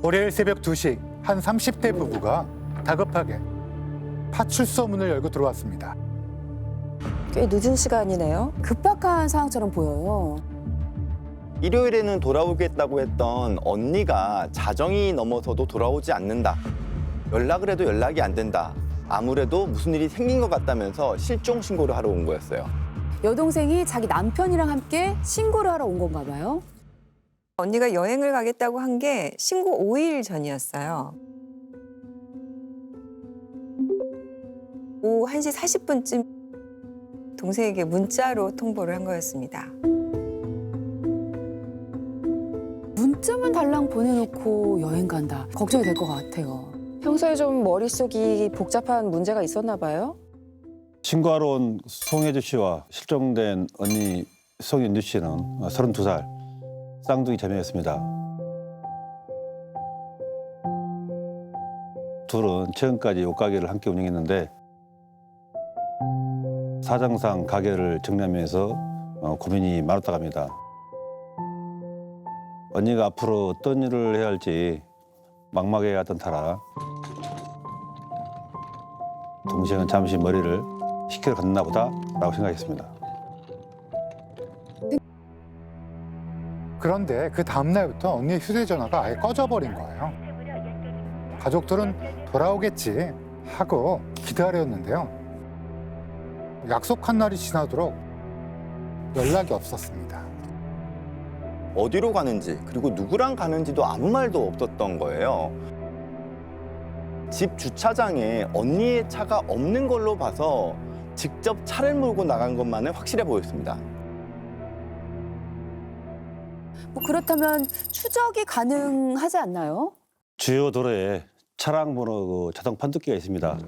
월요일 새벽 2시 한 30대 부부가 다급하게 파출소 문을 열고 들어왔습니다. 꽤 늦은 시간이네요. 급박한 상황처럼 보여요. 일요일에는 돌아오겠다고 했던 언니가 자정이 넘어서도 돌아오지 않는다. 연락을 해도 연락이 안 된다. 아무래도 무슨 일이 생긴 것 같다면서 실종 신고를 하러 온 거였어요. 여동생이 자기 남편이랑 함께 신고를 하러 온 건가 봐요. 언니가 여행을 가겠다고 한 게 신고 5일 전이었어요. 오후 1시 40분쯤 동생에게 문자로 통보를 한 거였습니다. 문자만 달랑 보내놓고 여행 간다. 걱정이 될 것 같아요. 평소에 좀 머릿속이 복잡한 문제가 있었나 봐요? 신고하러 온 송혜주 씨와 실종된 언니 송윤주 씨는 32살 쌍둥이 자매였습니다. 둘은 최근까지 옷가게를 함께 운영했는데 사정상 가게를 정리하면서 고민이 많았다고 합니다. 언니가 앞으로 어떤 일을 해야 할지 막막해하던 터라 동생은 잠시 머리를 식혀서 갔나 보다라고 생각했습니다. 그런데 그 다음날부터 언니의 휴대전화가 아예 꺼져버린 거예요. 가족들은 돌아오겠지 하고 기다렸는데요. 약속한 날이 지나도록 연락이 없었습니다. 어디로 가는지 그리고 누구랑 가는지도 아무 말도 없었던 거예요. 집 주차장에 언니의 차가 없는 걸로 봐서 직접 차를 몰고 나간 것만은 확실해 보였습니다. 뭐 그렇다면 추적이 가능하지 않나요? 주요 도로에 차량 번호 자동 판독기가 있습니다.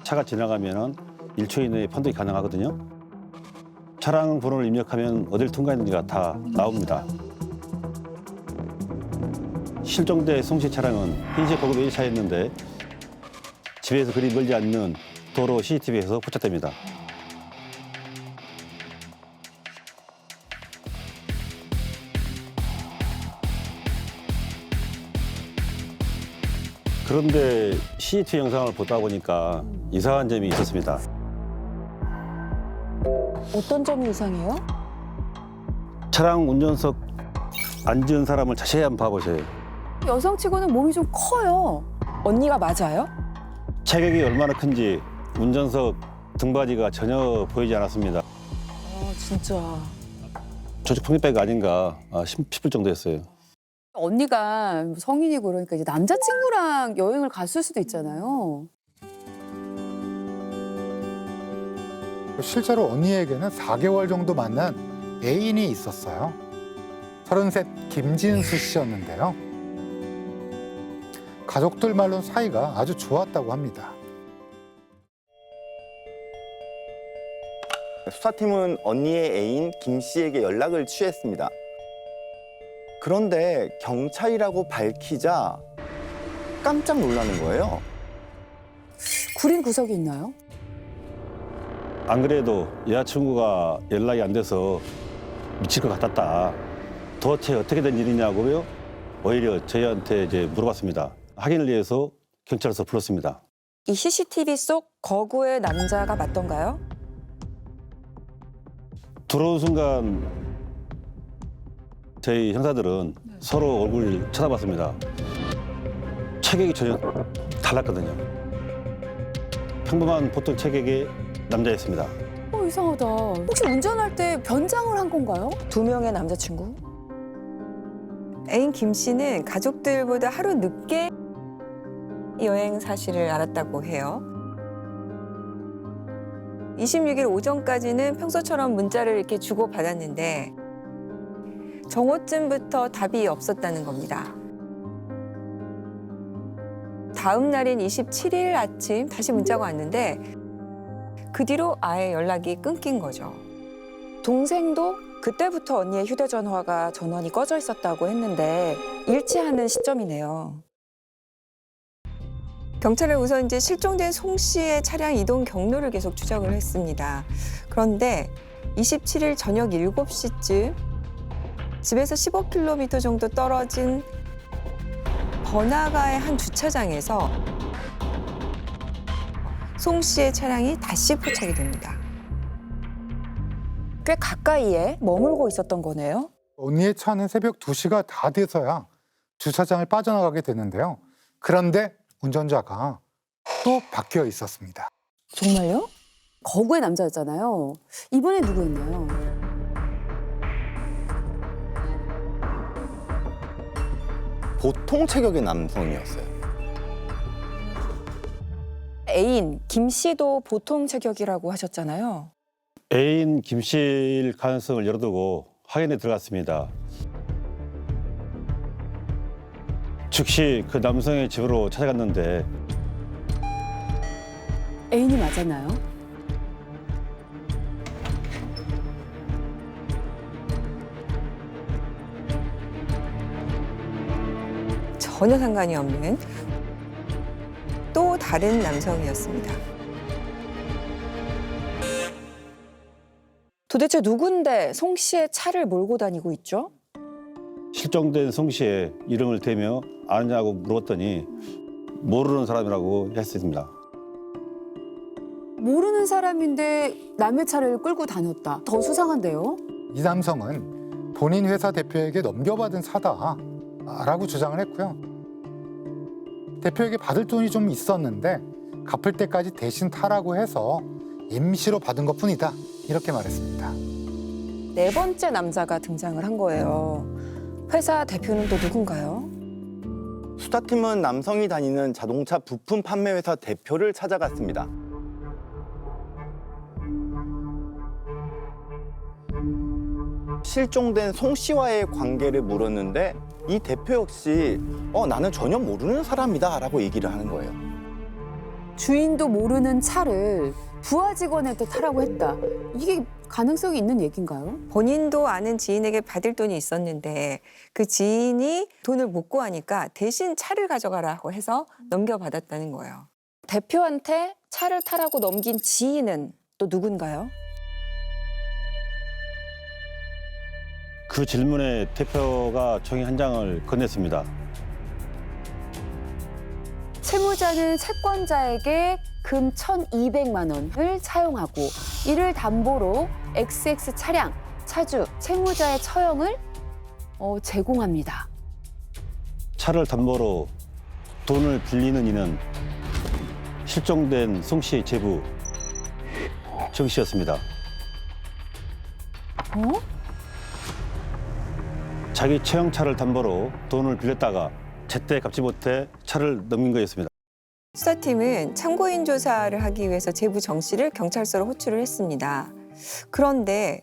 차가 지나가면 1초 이내에 판독이 가능하거든요. 차량 번호를 입력하면 어딜 통과했는지가 다 나옵니다. 실종된 송 씨 차량은 흰색 고급 A차였는데 집에서 그리 멀지 않는 도로 CCTV에서 포착됩니다. 그런데 CCTV 영상을 보다 보니까 이상한 점이 있었습니다. 어떤 점이 이상해요? 차량 운전석 앉은 사람을 자세히 한번 봐보세요. 여성치고는 몸이 좀 커요. 언니가 맞아요? 체격이 얼마나 큰지 운전석 등받이가 전혀 보이지 않았습니다. 아 진짜. 조직 폭력배가 아닌가 싶을 정도였어요. 언니가 성인이고 그러니까 이제 남자친구랑 여행을 갔을 수도 있잖아요. 실제로 언니에게는 4개월 정도 만난 애인이 있었어요. 33 김진수 씨였는데요. 가족들 말로는 사이가 아주 좋았다고 합니다. 수사팀은 언니의 애인 김 씨에게 연락을 취했습니다. 그런데 경찰이라고 밝히자 깜짝 놀라는 거예요. 구린 구석이 있나요? 안 그래도 여자친구가 연락이 안 돼서 미칠 것 같았다. 도대체 어떻게 된 일이냐고요? 오히려 저희한테 이제 물어봤습니다. 확인을 위해서 경찰서 불렀습니다. 이 CCTV 속 거구의 남자가 맞던가요? 들어온 순간 저희 형사들은 서로 얼굴을 쳐다봤습니다. 체격이 전혀 달랐거든요. 평범한 보통 체격의 남자였습니다. 이상하다. 혹시 운전할 때 변장을 한 건가요? 2명의 남자친구. 애인 김 씨는 가족들보다 하루 늦게 여행 사실을 알았다고 해요. 26일 오전까지는 평소처럼 문자를 이렇게 주고받았는데 정오쯤부터 답이 없었다는 겁니다. 다음 날인 27일 아침 다시 문자가 왔는데 그 뒤로 아예 연락이 끊긴 거죠. 동생도 그때부터 언니의 휴대전화가 전원이 꺼져 있었다고 했는데 일치하는 시점이네요. 경찰은 우선 이제 실종된 송 씨의 차량 이동 경로를 계속 추적을 했습니다. 그런데 27일 저녁 7시쯤 집에서 15km 정도 떨어진 번화가의 한 주차장에서 송 씨의 차량이 다시 포착이 됩니다. 꽤 가까이에 머물고 있었던 거네요. 언니의 차는 새벽 2시가 다 돼서야 주차장을 빠져나가게 되는데요. 그런데 운전자가 또 바뀌어 있었습니다. 정말요? 거구의 남자였잖아요. 이번에 누구였나요? 보통 체격의 남성이었어요. 애인 김 씨도 보통 체격이라고 하셨잖아요. 애인 김 씨일 가능성을 열어두고 확인에 들어갔습니다. 즉시 그 남성의 집으로 찾아갔는데 애인이 맞았나요? 전혀 상관이 없는 또 다른 남성이었습니다. 도대체 누군데 송 씨의 차를 몰고 다니고 있죠? 실종된 송 씨의 이름을 대며 아느냐고 물었더니 모르는 사람이라고 했습니다. 모르는 사람인데 남의 차를 끌고 다녔다. 더 수상한데요? 이 남성은 본인 회사 대표에게 넘겨받은 사다라고 주장을 했고요. 대표에게 받을 돈이 좀 있었는데 갚을 때까지 대신 타라고 해서 임시로 받은 것뿐이다. 이렇게 말했습니다. 네 번째 남자가 등장을 한 거예요. 회사 대표는 또 누군가요? 수사팀은 남성이 다니는 자동차 부품 판매 회사 대표를 찾아갔습니다. 실종된 송 씨와의 관계를 물었는데 이 대표 역시 나는 전혀 모르는 사람이다 라고 얘기를 하는 거예요. 주인도 모르는 차를 부하 직원한테 타라고 했다. 이게 가능성이 있는 얘기인가요? 본인도 아는 지인에게 받을 돈이 있었는데 그 지인이 돈을 못 구하니까 대신 차를 가져가라고 해서 넘겨받았다는 거예요. 대표한테 차를 타라고 넘긴 지인은 또 누군가요? 그 질문에 대표가 종이 한 장을 건넸습니다. 채무자는 채권자에게 금 1,200만 원을 차용하고 이를 담보로 XX 차량, 차주, 채무자의 처형을 제공합니다. 차를 담보로 돈을 빌리는 이는 실종된 송 씨의 제부 정 씨였습니다. 자기 처형차를 담보로 돈을 빌렸다가 제때 갚지 못해 차를 넘긴 거였습니다. 수사팀은 참고인 조사를 하기 위해서 제부 정 씨를 경찰서로 호출을 했습니다. 그런데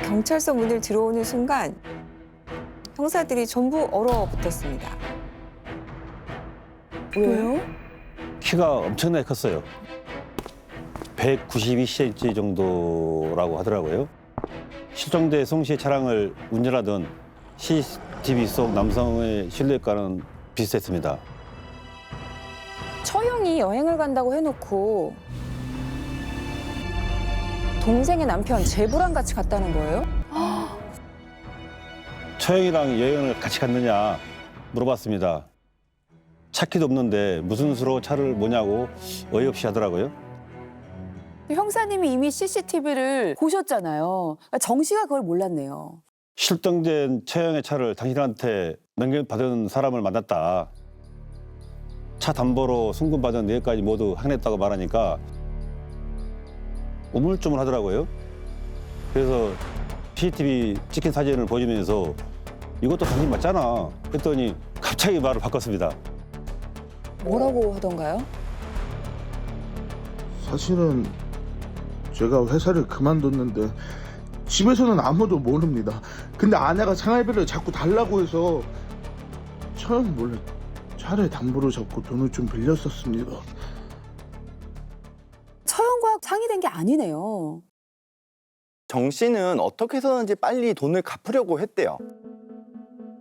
경찰서 문을 들어오는 순간 형사들이 전부 얼어붙었습니다. 왜요? 키가 엄청나게 컸어요. 192cm 정도라고 하더라고요. 실종된 송 씨의 차량을 운전하던 CCTV 속 남성의 실루엣과는 비슷했습니다. 처형이 여행을 간다고 해놓고 동생의 남편 제부랑 같이 갔다는 거예요? 처형이랑 여행을 같이 갔느냐 물어봤습니다. 차키도 없는데 무슨 수로 차를 뭐냐고 어이없이 하더라고요. 형사님이 이미 CCTV를 보셨잖아요. 정 씨가 그걸 몰랐네요. 실종된 처형의 차를 당신한테 넘겨받은 사람을 만났다. 차 담보로 송금받은 내역까지 모두 확인했다고 말하니까 우물쭈물하더라고요. 그래서 CCTV 찍힌 사진을 보여주면서 이것도 당신 맞잖아. 그랬더니 갑자기 말을 바꿨습니다. 뭐라고 하던가요? 사실은 제가 회사를 그만뒀는데 집에서는 아무도 모릅니다. 근데 아내가 생활비를 자꾸 달라고 해서 처형 몰래 차를 담보로 잡고 돈을 좀 빌렸었습니다. 처형과 상의된 게 아니네요. 정 씨는 어떻게 해서든지 빨리 돈을 갚으려고 했대요.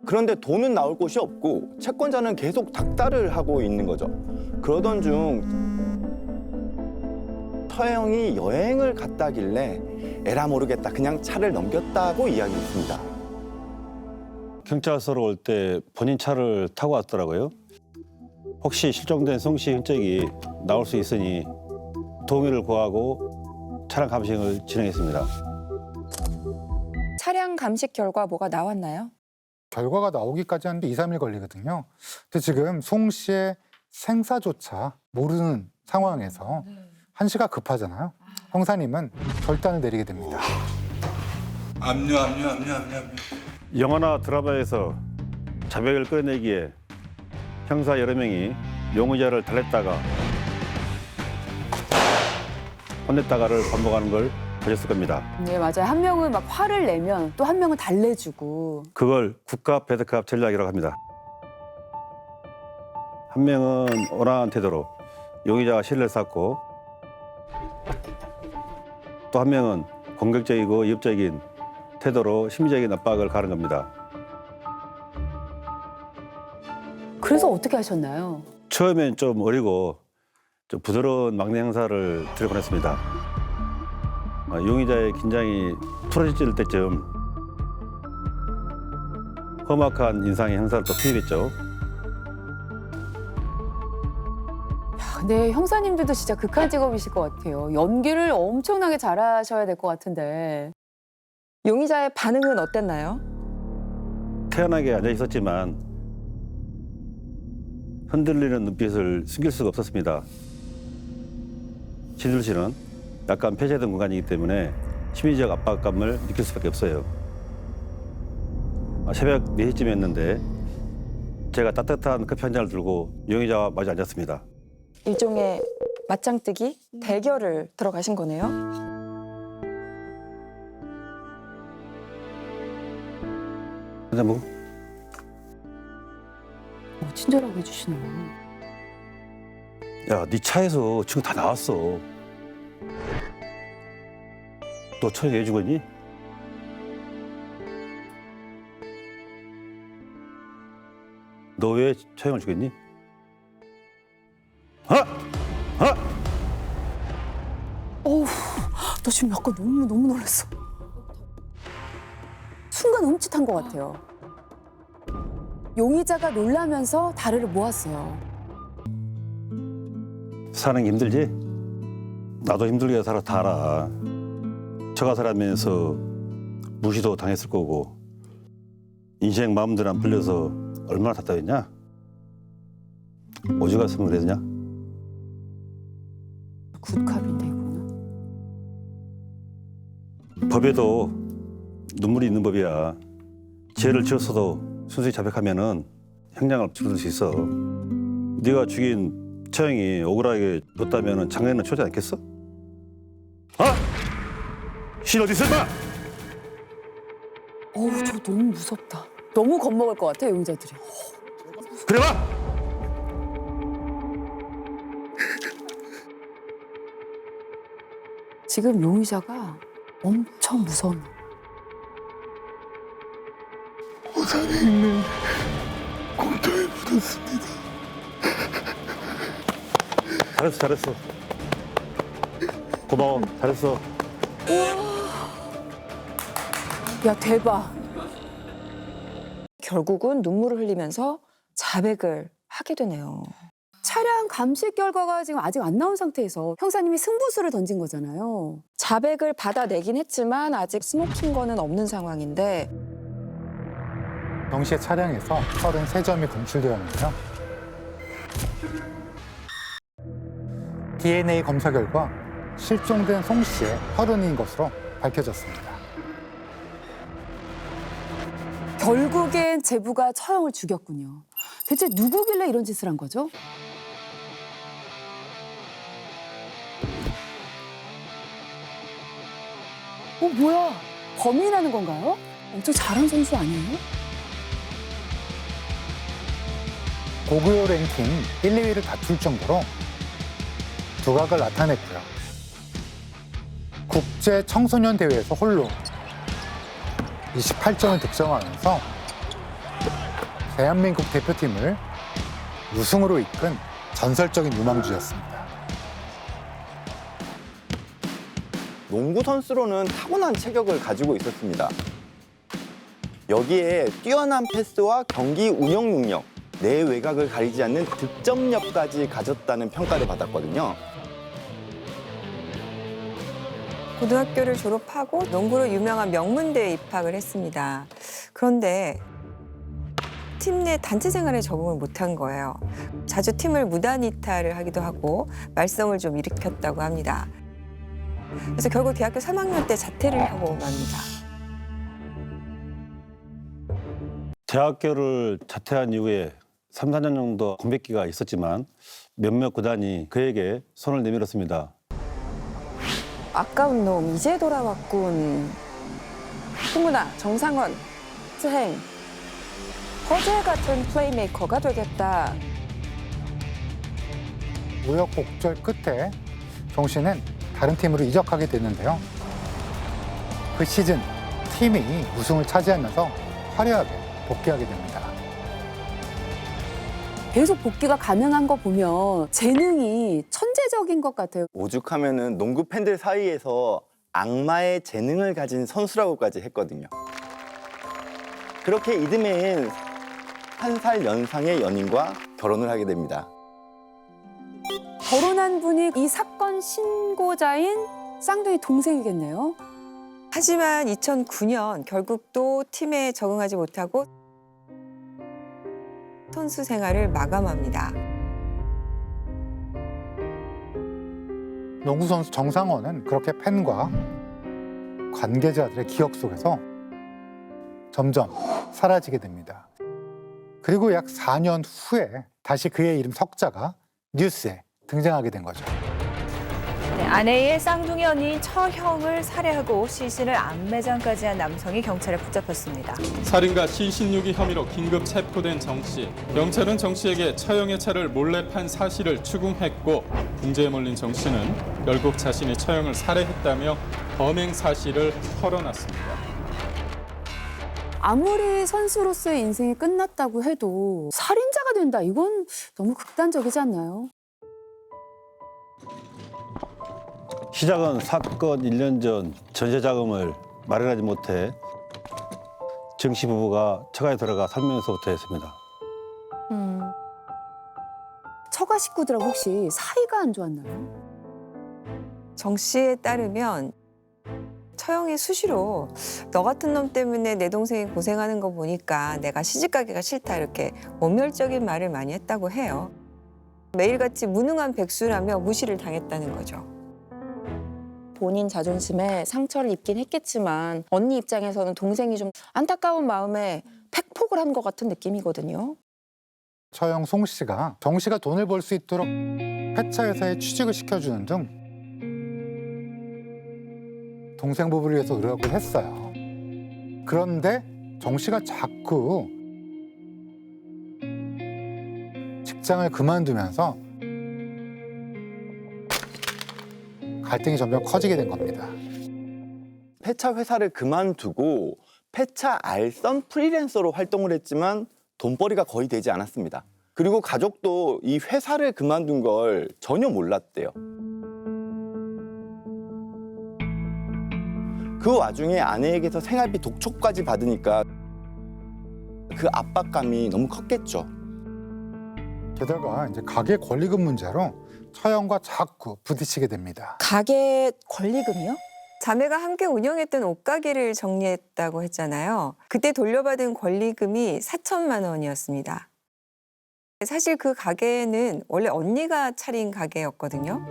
그런데 돈은 나올 곳이 없고 채권자는 계속 닥달을 하고 있는 거죠. 그러던 중 처형이 여행을 갔다길래 에라 모르겠다 그냥 차를 넘겼다고 이야기했습니다. 경찰서로 올 때 본인 차를 타고 왔더라고요. 혹시 실종된 송 씨 흔적이 나올 수 있으니 동의를 구하고 차량 감식을 진행했습니다. 차량 감식 결과 뭐가 나왔나요? 결과가 나오기까지 하는데 2, 3일 걸리거든요. 근데 지금 송 씨의 생사조차 모르는 상황에서 한시가 급하잖아요. 형사님은 결단을 내리게 됩니다. 압류. 영화나 드라마에서 자백을 끌어내기에 형사 여러 명이 용의자를 달랬다가 혼냈다가를 반복하는 걸 보셨을 겁니다. 네, 맞아요. 한 명은 막 화를 내면 또 한 명은 달래주고. 그걸 국가 배드캅 전략이라고 합니다. 한 명은 온화한 태도로 용의자가 신뢰를 쌓고 또 한 명은 공격적이고 위협적인 태도로 심리적인 압박을 가하는 겁니다. 그래서 어떻게 하셨나요? 처음엔 좀 어리고 좀 부드러운 막내 형사를 들여보냈습니다. 용의자의 긴장이 풀어질 때쯤 험악한 인상의 형사를 또 투입했죠. 근데 형사님들도 진짜 극한 직업이실 것 같아요. 연기를 엄청나게 잘하셔야 될 것 같은데. 용의자의 반응은 어땠나요? 태연하게 앉아 있었지만 흔들리는 눈빛을 숨길 수가 없었습니다. 진술실은 약간 폐쇄된 공간이기 때문에 심리적 압박감을 느낄 수밖에 없어요. 새벽 4시쯤이었는데 제가 따뜻한 커피 한 잔을 들고 용의자와 마주 앉았습니다. 일종의 맞짱뜨기 대결을 들어가신 거네요. 한 잔 먹어? 친절하게 해주시네요. 야, 네 차에서 지금 다 나왔어. 너 처형해 주겠니? 너 왜 처형을 주겠니? 어우, 나 지금 약간 너무 놀랐어. 순간 흠칫한 것 같아요. 용의자가 놀라면서 다리를 모았어요. 사는 게 힘들지? 나도 힘들게 살아 다 알아. 처가 살아면서 무시도 당했을 거고 인생 마음대로 안 풀려서 얼마나 답답했냐? 오지 갔으면 그랬냐? 굿캅인데 이거는. 법에도 눈물이 있는 법이야. 죄를 지었어도 순수히 자백하면은 형량을 줄일 수 있어. 네가 죽인 처형이 억울하게 뒀다면은 장례는 치르지 않겠어? 신 어디 있어, 임마? 어우, 저 너무 무섭다. 너무 겁먹을 것 같아, 용의자들이. 그래 봐. 지금 용의자가 엄청 무서운. 우산에 있는 공터에 묻었습니다. 잘했어. 고마워, 잘했어. 야, 대박. 결국은 눈물을 흘리면서 자백을 하게 되네요. 차량 감식 결과가 지금 아직 안 나온 상태에서 형사님이 승부수를 던진 거잖아요. 자백을 받아내긴 했지만 아직 스모킹 건은 없는 상황인데 정 씨의 차량에서 33점이 검출되었는데요. DNA 검사 결과 실종된 송 씨의 혈흔인 것으로 밝혀졌습니다. 결국엔 제부가 처형을 죽였군요. 대체 누구길래 이런 짓을 한 거죠? 뭐야? 범인이라는 건가요? 엄청 잘한 선수 아니에요? 고구려 랭킹 1, 2위를 다툴 정도로 두각을 나타냈고요. 국제 청소년 대회에서 홀로 28점을 득점하면서 대한민국 대표팀을 우승으로 이끈 전설적인 유망주였습니다. 농구 선수로는 타고난 체격을 가지고 있었습니다. 여기에 뛰어난 패스와 경기 운영 능력, 내 외곽을 가리지 않는 득점력까지 가졌다는 평가를 받았거든요. 고등학교를 졸업하고 농구로 유명한 명문대에 입학을 했습니다. 그런데 팀 내 단체 생활에 적응을 못한 거예요. 자주 팀을 무단 이탈을 하기도 하고 말썽을 좀 일으켰다고 합니다. 그래서 결국 대학교 3학년 때 자퇴를 하고 맙니다. 대학교를 자퇴한 이후에 3, 4년 정도 공백기가 있었지만 몇몇 구단이 그에게 손을 내밀었습니다. 아까운 놈 이제 돌아왔군. 홍문아, 정상원, 스행. 허재 같은 플레이메이커가 되겠다. 우여곡절 끝에 정 씨는 다른 팀으로 이적하게 됐는데요. 그 시즌 팀이 우승을 차지하면서 화려하게 복귀하게 됩니다. 계속 복귀가 가능한 거 보면 재능이 천재적인 것 같아요. 오죽하면은 농구 팬들 사이에서 악마의 재능을 가진 선수라고까지 했거든요. 그렇게 이듬해엔 1살 연상의 연인과 결혼을 하게 됩니다. 결혼한 분이 이 사건 신고자인 쌍둥이 동생이겠네요. 하지만 2009년 결국 또 팀에 적응하지 못하고 선수 생활을 마감합니다. 농구 선수 정상원은 그렇게 팬과 관계자들의 기억 속에서 점점 사라지게 됩니다. 그리고 약 4년 후에 다시 그의 이름 석자가 뉴스에 등장하게 된 거죠. 네, 아내의 쌍둥이 언니인 처형을 살해하고 시신을 암매장까지 한 남성이 경찰에 붙잡혔습니다. 살인과 시신유기 혐의로 긴급 체포된 정 씨. 경찰은 정 씨에게 처형의 차를 몰래 판 사실을 추궁했고 궁지에 몰린 정 씨는 결국 자신이 처형을 살해했다며 범행 사실을 털어놨습니다. 아무리 선수로서의 인생이 끝났다고 해도 살인자가 된다. 이건 너무 극단적이지 않나요? 시작은 사건 1년 전 전세 자금을 마련하지 못해 정 씨 부부가 처가에 들어가 살면서부터 했습니다. 처가 식구들하고 혹시 사이가 안 좋았나요? 정 씨에 따르면 처형이 수시로 너 같은 놈 때문에 내 동생이 고생하는 거 보니까 내가 시집가기가 싫다 이렇게 원멸적인 말을 많이 했다고 해요. 매일같이 무능한 백수라며 무시를 당했다는 거죠. 본인 자존심에 상처를 입긴 했겠지만 언니 입장에서는 동생이 좀 안타까운 마음에 팩폭을 한 것 같은 느낌이거든요. 처형 송 씨가 정 씨가 돈을 벌 수 있도록 폐차회사에 취직을 시켜주는 등 동생 부부를 위해서 노력을 했어요. 그런데 정 씨가 자꾸 직장을 그만두면서 갈등이 점점 커지게 된 겁니다. 폐차 회사를 그만두고 폐차 알선 프리랜서로 활동을 했지만 돈벌이가 거의 되지 않았습니다. 그리고 가족도 이 회사를 그만둔 걸 전혀 몰랐대요. 그 와중에 아내에게서 생활비 독촉까지 받으니까 그 압박감이 너무 컸겠죠. 게다가 이제 가게 권리금 문제로 처형과 자꾸 부딪히게 됩니다. 가게 권리금이요? 자매가 함께 운영했던 옷가게를 정리했다고 했잖아요. 그때 돌려받은 권리금이 4천만 원이었습니다. 사실 그 가게는 원래 언니가 차린 가게였거든요.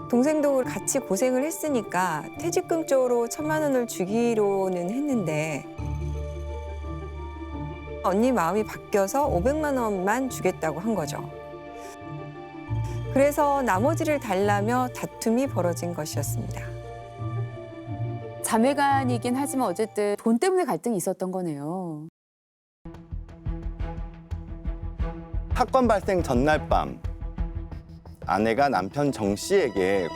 동생도 같이 고생을 했으니까 퇴직금 쪽으로 1,000만 원을 주기로는 했는데 언니 마음이 바뀌어서 500만 원만 주겠다고 한 거죠. 그래서 나머지를 달라며 다툼이 벌어진 것이었습니다. 자매간이긴 하지만 어쨌든 돈 때문에 갈등이 있었던 거네요. 사건 발생 전날 밤 아내가 남편 정 씨에게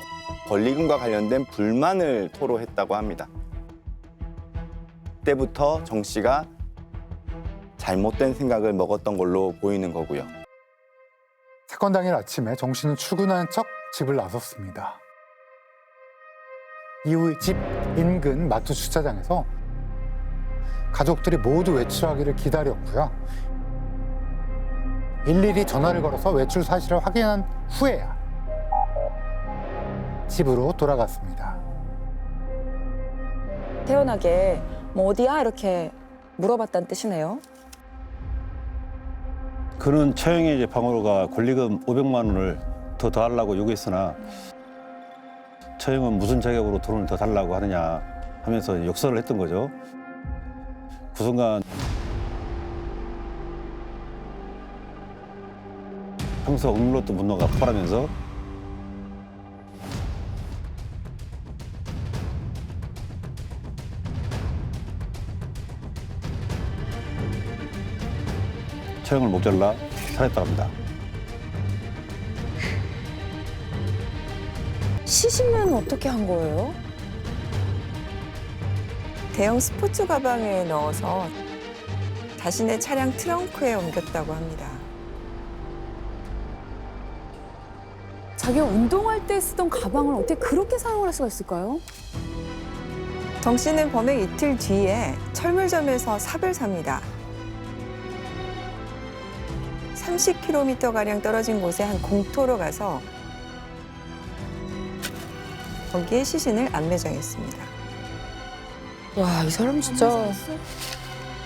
권리금과 관련된 불만을 토로했다고 합니다. 그때부터 정 씨가 잘못된 생각을 먹었던 걸로 보이는 거고요. 사건 당일 아침에 정 씨는 출근하는 척 집을 나섰습니다. 이후 집 인근 마트 주차장에서 가족들이 모두 외출하기를 기다렸고요. 일일이 전화를 걸어서 외출 사실을 확인한 후에야 집으로 돌아갔습니다. 태연하게 뭐 어디야 이렇게 물어봤다는 뜻이네요. 그는 처형의 이제 방어가 권리금 500만 원을 더 달라고 요구했으나 처형은 무슨 자격으로 돈을 더 달라고 하느냐 하면서 역설을 했던 거죠. 그 순간 평소 억눌렀던 분노가 폭발하면서 처형을 목절라 살해했다고 합니다. 시신은 어떻게 한 거예요? 대형 스포츠 가방에 넣어서 자신의 차량 트렁크에 옮겼다고 합니다. 자기가 운동할 때 쓰던 가방을 어떻게 그렇게 사용을 할 수가 있을까요? 정 씨는 범행 이틀 뒤에 철물점에서 삽을 삽니다. 30km가량 떨어진 곳에 한 공터로 가서 거기에 시신을 안매장했습니다. 와, 이 사람 진짜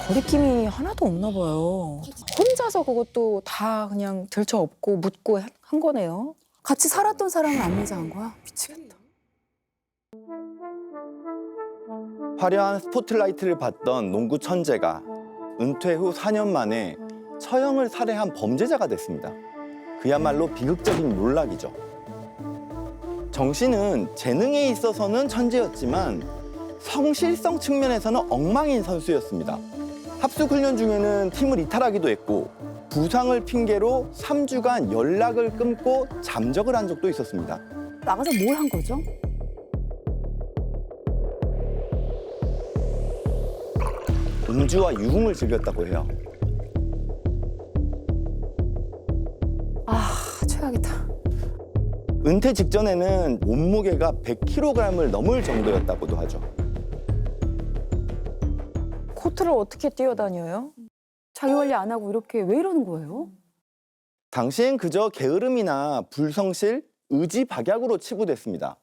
거리낌이 하나도 없나 봐요. 혼자서 그것도 다 그냥 들쳐업고 묻고 한 거네요. 같이 살았던 사람을 안매장한 거야? 미치겠다. 화려한 스포트라이트를 받던 농구 천재가 은퇴 후 4년 만에 처형을 살해한 범죄자가 됐습니다. 그야말로 비극적인 몰락이죠. 정 씨는 재능에 있어서는 천재였지만 성실성 측면에서는 엉망인 선수였습니다. 합숙 훈련 중에는 팀을 이탈하기도 했고 부상을 핑계로 3주간 연락을 끊고 잠적을 한 적도 있었습니다. 나가서 뭘 한 거죠? 음주와 유흥을 즐겼다고 해요. 아, 최악이다. 은퇴 직전에는 몸무게가 100kg을 넘을 정도였다고도 하죠. 코트를 어떻게 뛰어다녀요? 자기 관리 안 하고 이렇게 왜 이러는 거예요? 당시엔 그저 게으름이나 불성실, 의지박약으로 치부됐습니다.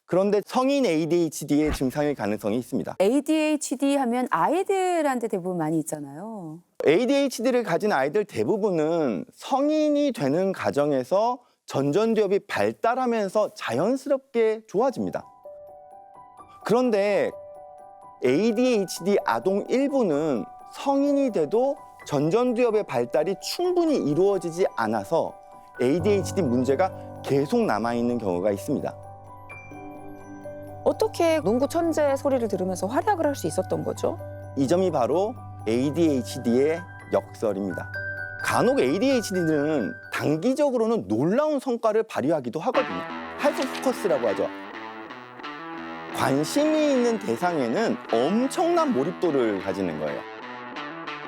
그런데 성인 ADHD의 증상일 가능성이 있습니다. ADHD 하면 아이들한테 대부분 많이 있잖아요. ADHD를 가진 아이들 대부분은 성인이 되는 과정에서 전전두엽이 발달하면서 자연스럽게 좋아집니다. 그런데 ADHD 아동 일부는 성인이 돼도 전전두엽의 발달이 충분히 이루어지지 않아서 ADHD 문제가 계속 남아있는 경우가 있습니다. 어떻게 농구 천재 소리를 들으면서 활약을 할 수 있었던 거죠? 이 점이 바로 ADHD의 역설입니다. 간혹 ADHD는 단기적으로는 놀라운 성과를 발휘하기도 하거든요. 하이퍼포커스라고 하죠. 관심이 있는 대상에는 엄청난 몰입도를 가지는 거예요.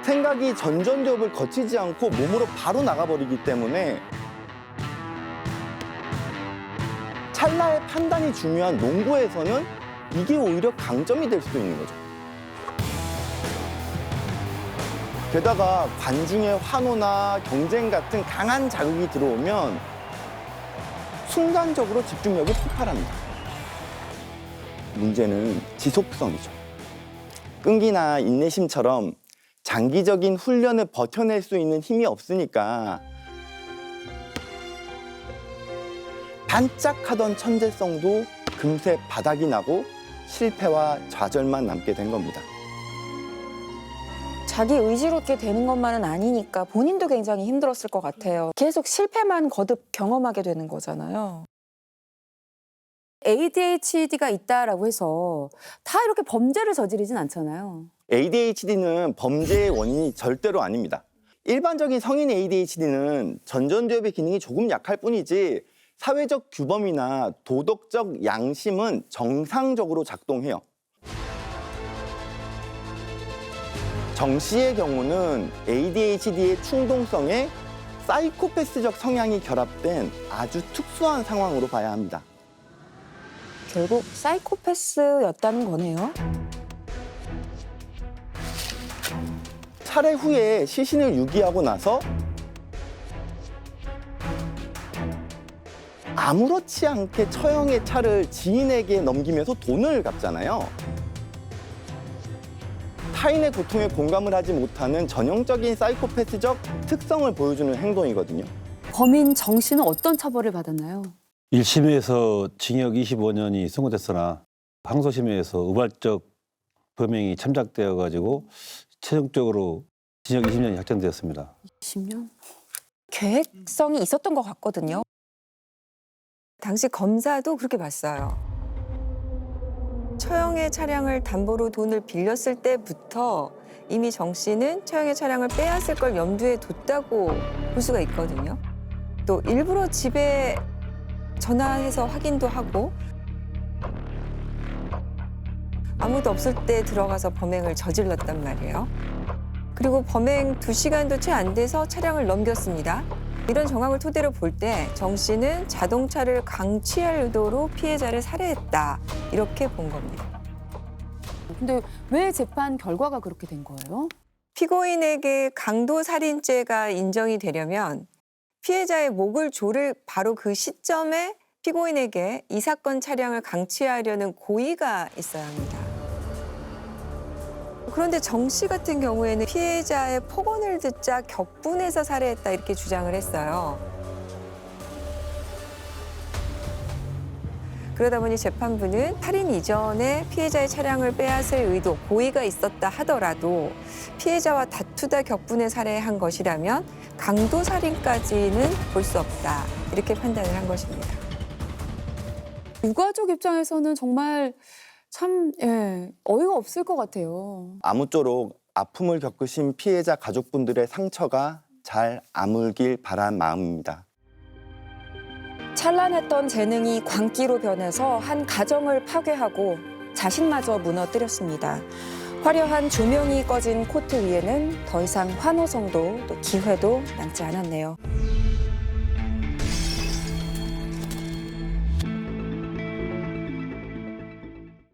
생각이 전전두엽을 거치지 않고 몸으로 바로 나가버리기 때문에 찰나의 판단이 중요한 농구에서는 이게 오히려 강점이 될 수도 있는 거죠. 게다가 관중의 환호나 경쟁 같은 강한 자극이 들어오면 순간적으로 집중력이 폭발합니다. 문제는 지속성이죠. 끈기나 인내심처럼 장기적인 훈련을 버텨낼 수 있는 힘이 없으니까 반짝하던 천재성도 금세 바닥이 나고 실패와 좌절만 남게 된 겁니다. 자기 의지롭게 되는 것만은 아니니까 본인도 굉장히 힘들었을 것 같아요. 계속 실패만 거듭 경험하게 되는 거잖아요. ADHD가 있다라고 해서 다 이렇게 범죄를 저지르진 않잖아요. ADHD는 범죄의 원인이 절대로 아닙니다. 일반적인 성인 ADHD는 전전두엽의 기능이 조금 약할 뿐이지 사회적 규범이나 도덕적 양심은 정상적으로 작동해요. 정 씨의 경우는 ADHD의 충동성에 사이코패스적 성향이 결합된 아주 특수한 상황으로 봐야 합니다. 결국 사이코패스였다는 거네요. 살해 후에 시신을 유기하고 나서 아무렇지 않게 처형의 차를 지인에게 넘기면서 돈을 갚잖아요. 타인의 고통에 공감을 하지 못하는 전형적인 사이코패스적 특성을 보여주는 행동이거든요. 범인 정 씨는 어떤 처벌을 받았나요? 1심에서 징역 25년이 선고됐으나 항소심에서 우발적 범행이 참작되어 가지고 최종적으로 징역 20년이 확정되었습니다. 20년? 계획성이 있었던 것 같거든요. 당시 검사도 그렇게 봤어요. 처형의 차량을 담보로 돈을 빌렸을 때부터 이미 정 씨는 처형의 차량을 빼앗을 걸 염두에 뒀다고 볼 수가 있거든요. 또 일부러 집에 전화해서 확인도 하고 아무도 없을 때 들어가서 범행을 저질렀단 말이에요. 그리고 범행 2시간도 채 안 돼서 차량을 넘겼습니다. 이런 정황을 토대로 볼 때 정 씨는 자동차를 강취할 의도로 피해자를 살해했다. 이렇게 본 겁니다. 근데 왜 재판 결과가 그렇게 된 거예요? 피고인에게 강도살인죄가 인정이 되려면 피해자의 목을 조를 바로 그 시점에 피고인에게 이 사건 차량을 강취하려는 고의가 있어야 합니다. 그런데 정 씨 같은 경우에는 피해자의 폭언을 듣자 격분해서 살해했다 이렇게 주장을 했어요. 그러다 보니 재판부는 살인 이전에 피해자의 차량을 빼앗을 의도, 고의가 있었다 하더라도 피해자와 다투다 격분해 살해한 것이라면 강도살인까지는 볼 수 없다. 이렇게 판단을 한 것입니다. 유가족 입장에서는 정말 참 어이가 없을 것 같아요. 아무쪼록 아픔을 겪으신 피해자 가족분들의 상처가 잘 아물길 바란 마음입니다. 찬란했던 재능이 광기로 변해서 한 가정을 파괴하고 자신마저 무너뜨렸습니다. 화려한 조명이 꺼진 코트 위에는 더 이상 환호성도 또 기회도 남지 않았네요.